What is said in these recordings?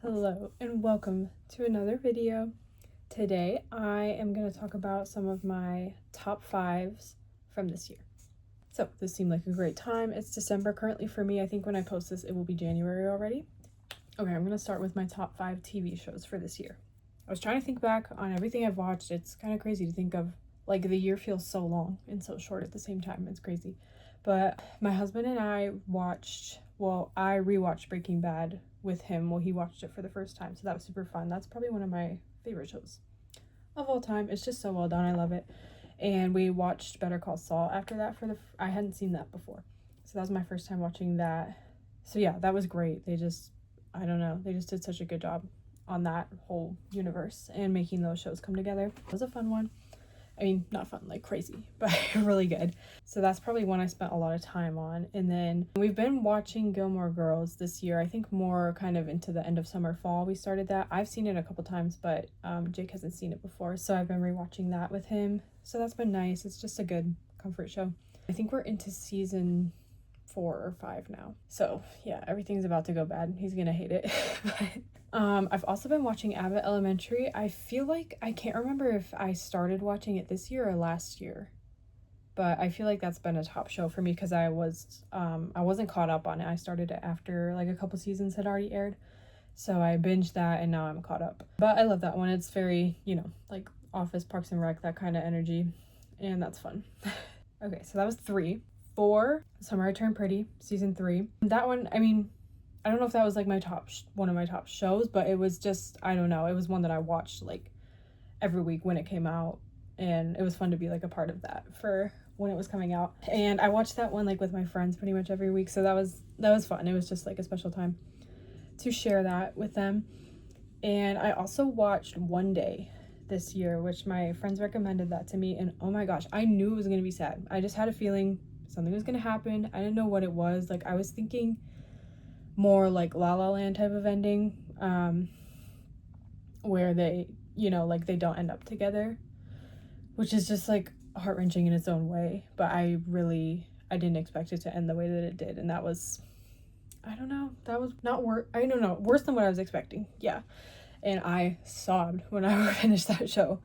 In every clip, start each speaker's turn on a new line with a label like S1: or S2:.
S1: Hello and welcome to another video. Today I am going to talk about some of my top fives from this year. So this seemed like a great time. It's December currently for me. I think when I post this it will be January already. Okay, I'm going to start with my top 5 TV shows for this year. I was trying to think back on everything I've watched. It's kind of crazy to think of, like, the year feels so long and so short at the same time. It's crazy. But my husband and I I rewatched Breaking Bad with him. Well, he watched it for the first time, so that was super fun. That's probably one of my favorite shows of all time. It's just so well done. I love it. And we watched Better Call Saul after that I hadn't seen that before. So that was my first time watching that. So yeah, that was great. They just did such a good job on that whole universe and making those shows come together. It was a fun one. I mean, not fun, like crazy, but really good. So that's probably one I spent a lot of time on. And then we've been watching Gilmore Girls this year. I think more kind of into the end of summer, fall, we started that. I've seen it a couple times, but Jake hasn't seen it before. So I've been rewatching that with him. So that's been nice. It's just a good comfort show. I think we're into season 4 or 5 now. So yeah, everything's about to go bad. He's gonna hate it. I've also been watching Abbott Elementary. I feel like I can't remember if I started watching it this year or last year, but I feel like that's been a top show for me because I wasn't caught up on it. I started it after like a couple seasons had already aired, so I binged that and now I'm caught up. But I love that one. It's very, like Office, Parks and Rec, that kind of energy, and that's fun. Okay, so that was 3. 4, Summer I Turned Pretty, season 3. That one, I mean, I don't know if that was like one of my top shows, but it was just, I don't know, it was one that I watched like every week when it came out, and it was fun to be like a part of that for when it was coming out. And I watched that one like with my friends pretty much every week, so that was fun. It was just like a special time to share that with them. And I also watched One Day this year, which my friends recommended that to me, and oh my gosh, I knew it was gonna be sad. I just had a feeling something was gonna happen. I didn't know what it was. Like, I was thinking more like La La Land type of ending, where they, like they don't end up together, which is just like heart-wrenching in its own way. But I didn't expect it to end the way that it did, and that was, I don't know, that was not worse than what I was expecting. Yeah, and I sobbed when I finished that show.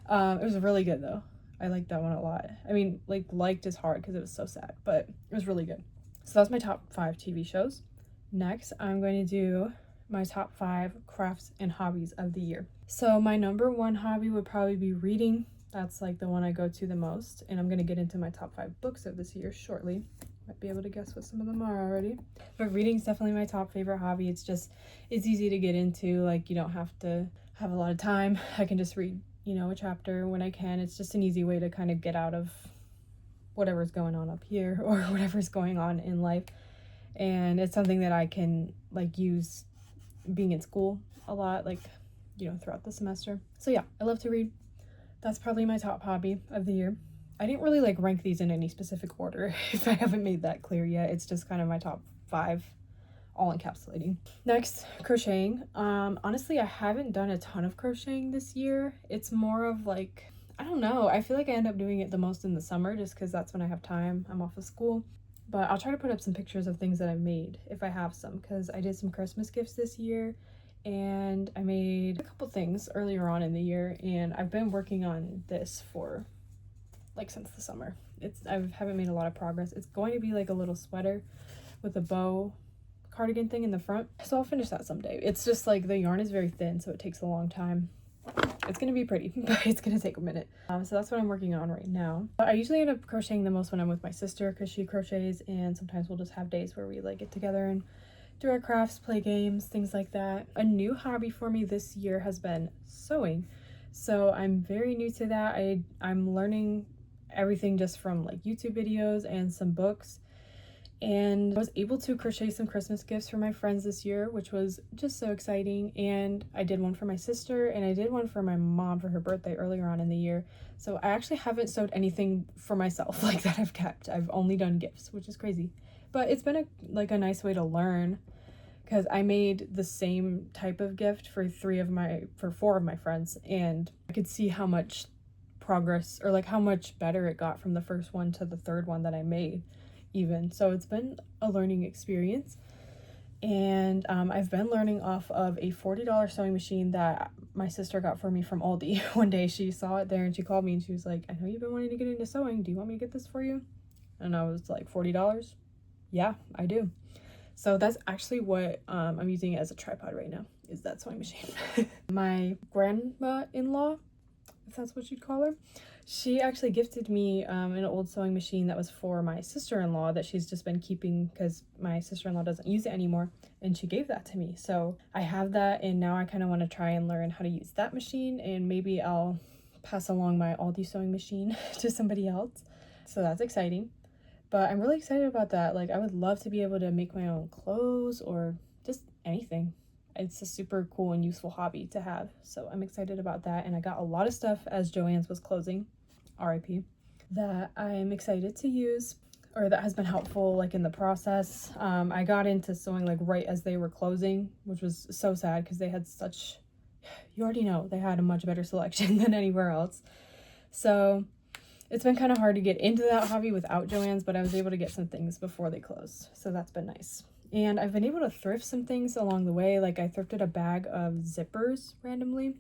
S1: It was really good though. I liked that one a lot. I mean, like, liked is hard because it was so sad, but it was really good. So that's my top 5 TV shows. Next, I'm going to do my top 5 crafts and hobbies of the year. So my number 1 hobby would probably be reading. That's like the one I go to the most, and I'm going to get into my top 5 books of this year shortly. Might be able to guess what some of them are already. But reading's definitely my top favorite hobby. It's easy to get into. Like, you don't have to have a lot of time. I can just read, a chapter when I can. It's just an easy way to kind of get out of whatever's going on up here or whatever's going on in life. And it's something that I can like use being in school a lot, like, throughout the semester. So yeah, I love to read. That's probably my top hobby of the year. I didn't really like rank these in any specific order if I haven't made that clear yet. It's just kind of my top 5, all encapsulating. Next, crocheting. Honestly, I haven't done a ton of crocheting this year. It's more of like, I don't know, I feel like I end up doing it the most in the summer just because that's when I have time. I'm off of school. But I'll try to put up some pictures of things that I've made if I have some, because I did some Christmas gifts this year, and I made a couple things earlier on in the year, and I've been working on this for like since the summer. I haven't made a lot of progress. It's going to be like a little sweater with a bow cardigan thing in the front, so I'll finish that someday. It's just like the yarn is very thin, so it takes a long time. It's gonna be pretty, but it's gonna take a minute. So that's what I'm working on right now. But I usually end up crocheting the most when I'm with my sister because she crochets, and sometimes we'll just have days where we like get together and do our crafts, play games, things like that. A new hobby for me this year has been sewing. So I'm very new to that. I'm learning everything just from like YouTube videos and some books. And I was able to crochet some Christmas gifts for my friends this year, which was just so exciting. And I did one for my sister, and I did one for my mom for her birthday earlier on in the year. So I actually haven't sewed anything for myself like that I've kept. I've only done gifts, which is crazy. But it's been a nice way to learn, because I made the same type of gift for 4 of my friends, and I could see how much progress, or like how much better it got from the first one to the third one that I made even. So it's been a learning experience. And I've been learning off of a $40 sewing machine that my sister got for me from Aldi. One day she saw it there and she called me and she was like, I know you've been wanting to get into sewing. Do you want me to get this for you? And I was like, $40? Yeah, I do. So that's actually what I'm using as a tripod right now, is that sewing machine. My grandma-in-law, if that's what you'd call her, she actually gifted me an old sewing machine that was for my sister-in-law that she's just been keeping because my sister-in-law doesn't use it anymore, and she gave that to me. So I have that, and now I kind of want to try and learn how to use that machine, and maybe I'll pass along my Aldi sewing machine to somebody else. So that's exciting. But I'm really excited about that. Like, I would love to be able to make my own clothes or just anything. It's a super cool and useful hobby to have. So I'm excited about that. And I got a lot of stuff as Joann's was closing, RIP, that I'm excited to use, or that has been helpful like in the process. I got into sewing like right as they were closing, which was so sad because they had such, you already know, they had a much better selection than anywhere else. So it's been kind of hard to get into that hobby without Joann's, but I was able to get some things before they closed. So that's been nice. And I've been able to thrift some things along the way. Like I thrifted a bag of zippers randomly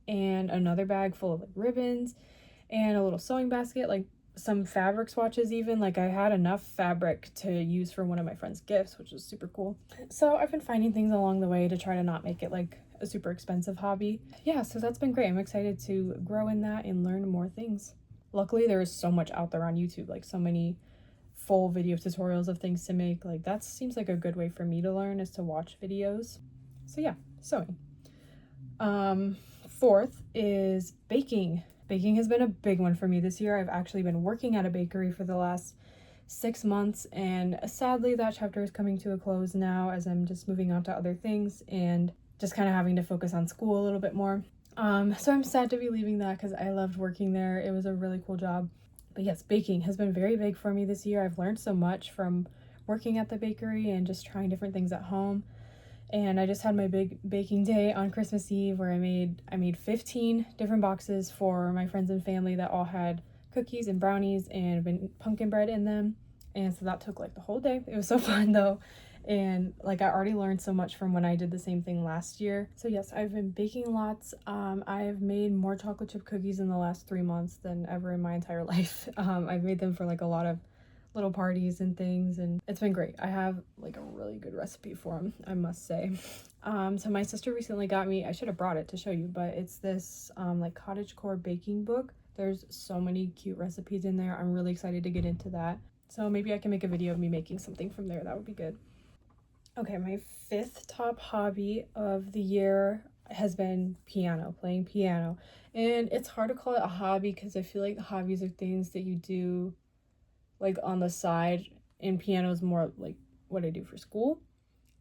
S1: and another bag full of like ribbons and a little sewing basket, like some fabric swatches even. Like I had enough fabric to use for one of my friend's gifts, which was super cool. So I've been finding things along the way to try to not make it like a super expensive hobby. Yeah, so that's been great. I'm excited to grow in that and learn more things. Luckily, there is so much out there on YouTube, like so many full video tutorials of things to make. Like that seems like a good way for me to learn, is to watch videos. So yeah, sewing. Fourth is baking. Baking has been a big one for me this year. I've actually been working at a bakery for the last 6 months, and sadly that chapter is coming to a close now as I'm just moving on to other things and just kind of having to focus on school a little bit more. So I'm sad to be leaving that because I loved working there. It was a really cool job. But yes, baking has been very big for me this year. I've learned so much from working at the bakery and just trying different things at home. And I just had my big baking day on Christmas Eve where I made 15 different boxes for my friends and family that all had cookies and brownies and pumpkin bread in them. And so that took like the whole day. It was so fun though. And like I already learned so much from when I did the same thing last year. So yes, I've been baking lots. I've made more chocolate chip cookies in the last 3 months than ever in my entire life. I've made them for like a lot of little parties and things, and it's been great. I have like a really good recipe for them, I must say. So my sister recently got me, I should have brought it to show you, but it's this like cottagecore baking book. There's so many cute recipes in there. I'm really excited to get into that. So maybe I can make a video of me making something from there. That would be good. Okay, my fifth top hobby of the year has been piano, playing piano. And it's hard to call it a hobby because I feel like hobbies are things that you do like on the side, and piano is more like what I do for school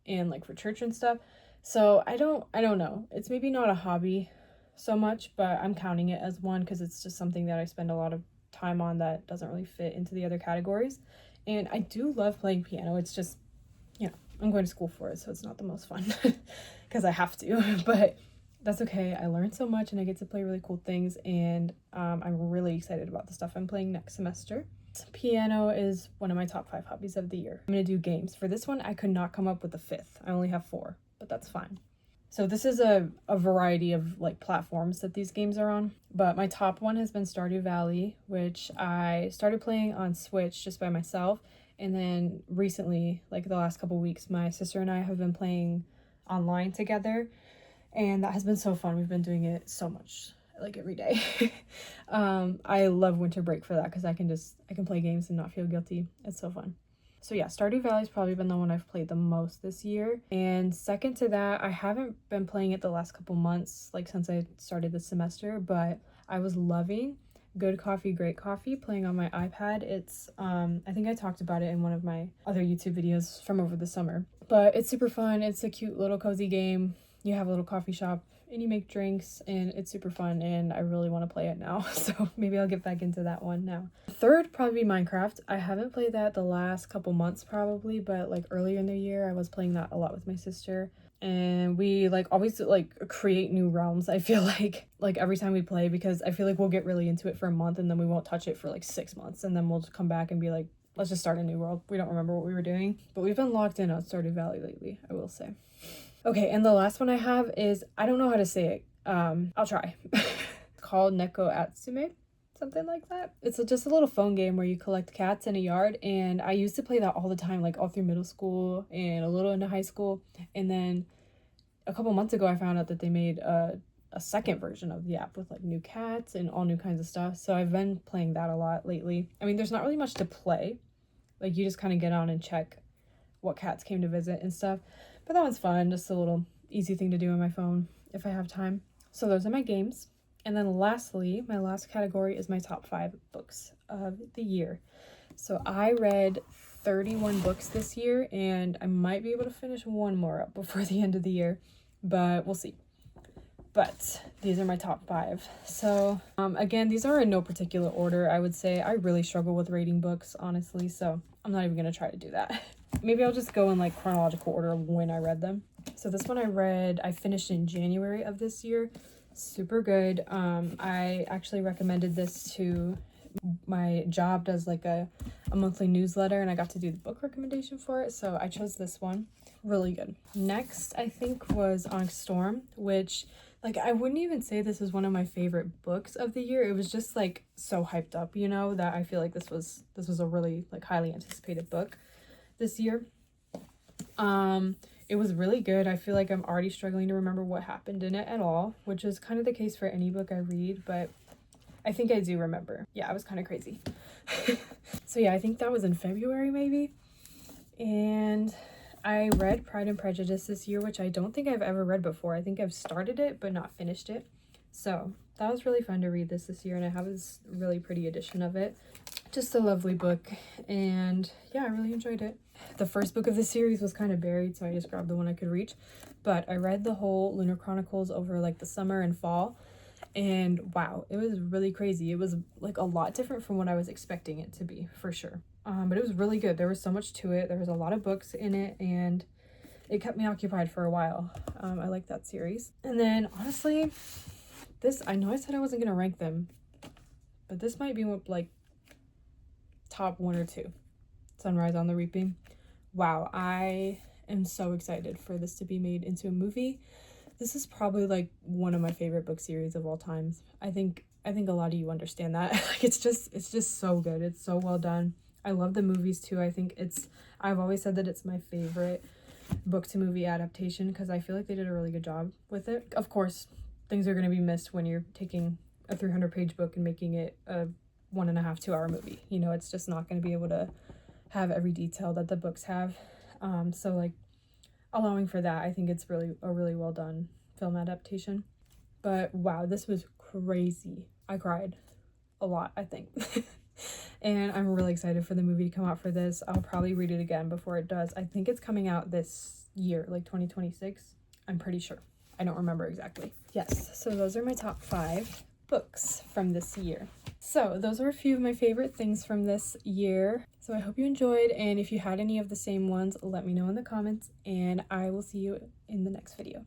S1: and like for church and stuff. So I don't know. It's maybe not a hobby so much, but I'm counting it as one because it's just something that I spend a lot of time on that doesn't really fit into the other categories. And I do love playing piano. It's just, I'm going to school for it, so it's not the most fun because I have to, but that's okay. I learned so much and I get to play really cool things, and I'm really excited about the stuff I'm playing next semester. Piano is one of my top 5 hobbies of the year. I'm gonna do games. For this one, I could not come up with a 5th. I only have 4, but that's fine. So this is a variety of like platforms that these games are on, but my top one has been Stardew Valley, which I started playing on Switch just by myself. And then recently, like the last couple weeks, my sister and I have been playing online together, and that has been so fun. We've been doing it so much, like every day. I love winter break for that because I can play games and not feel guilty. It's so fun. So yeah, Stardew Valley's probably been the one I've played the most this year. And second to that, I haven't been playing it the last couple months, like since I started the semester, but I was loving Good Coffee, Great Coffee, playing on my iPad. It's, I think I talked about it in one of my other YouTube videos from over the summer, but it's super fun. It's a cute little cozy game. You have a little coffee shop and you make drinks, and it's super fun, and I really want to play it now. So maybe I'll get back into that one now. Third, probably Minecraft. I haven't played that the last couple months probably, but like earlier in the year, I was playing that a lot with my sister. And we like always like create new realms, I feel like every time we play, because I feel like we'll get really into it for a month and then we won't touch it for like 6 months, and then we'll just come back and be like, let's just start a new world. We don't remember what we were doing, but we've been locked in on Stardew Valley lately, I will say. Okay, and the last one I have is, I don't know how to say it. I'll try. It's called Neko Atsume, something like that. It's just a little phone game where you collect cats in a yard, and I used to play that all the time, like all through middle school and a little into high school. And then a couple months ago, I found out that they made a second version of the app with like new cats and all new kinds of stuff. So I've been playing that a lot lately. I mean, there's not really much to play. Like, you just kind of get on and check what cats came to visit and stuff. But that one's fun, just a little easy thing to do on my phone if I have time. So those are my games. And then lastly, my last category is my top 5 books of the year. So I read 31 books this year, and I might be able to finish one more up before the end of the year, but we'll see. But these are my top 5. So again, these are in no particular order. I would say I really struggle with rating books, honestly, so I'm not even gonna try to do that. Maybe I'll just go in like chronological order of when I read them. So this one I finished in January of this year. Super good. I actually recommended this to my job, does like a monthly newsletter, and I got to do the book recommendation for it, so I chose this one. Really good. Next, I think, was Onyx Storm, which, like, I wouldn't even say this is one of my favorite books of the year. It was just like so hyped up, you know, that I feel like this was a really like highly anticipated book this year. It was really good. I feel like I'm already struggling to remember what happened in it at all, which is kind of the case for any book I read, but I think I do remember. Yeah, I was kind of crazy. So yeah, I think that was in February maybe. And I read Pride and Prejudice this year, which I don't think I've ever read before. I think I've started it but not finished it. So that was really fun to read this year, and I have this really pretty edition of it. Just a lovely book, and yeah, I really enjoyed it. The first book of the series was kind of buried, so I just grabbed the one I could reach. But I read the whole Lunar Chronicles over like the summer and fall, and wow, it was really crazy. It was like a lot different from what I was expecting it to be, for sure. But it was really good. There was so much to it. There was a lot of books in it, and it kept me occupied for a while. I like that series. And then honestly, this, I know I said I wasn't gonna rank them, but this might be like top 1 or 2. Sunrise on the Reaping. Wow, I am so excited for this to be made into a movie. This is probably like one of my favorite book series of all times. I think a lot of you understand that. Like, it's just so good. It's so well done. I love the movies too. I've always said that it's my favorite book to movie adaptation because I feel like they did a really good job with it. Of course, things are going to be missed when you're taking a 300-page book and making it a 1.5 2 hour movie. You know, it's just not going to be able to have every detail that the books have. So like, allowing for that, I think it's a really well done film adaptation. But wow, this was crazy. I cried a lot, I think. And I'm really excited for the movie to come out for this. I'll probably read it again before it does. I think it's coming out this year, like 2026. I'm pretty sure. I don't remember exactly. Yes, so those are my top 5 books from this year. So those are a few of my favorite things from this year. So I hope you enjoyed, and if you had any of the same ones, let me know in the comments, and I will see you in the next video.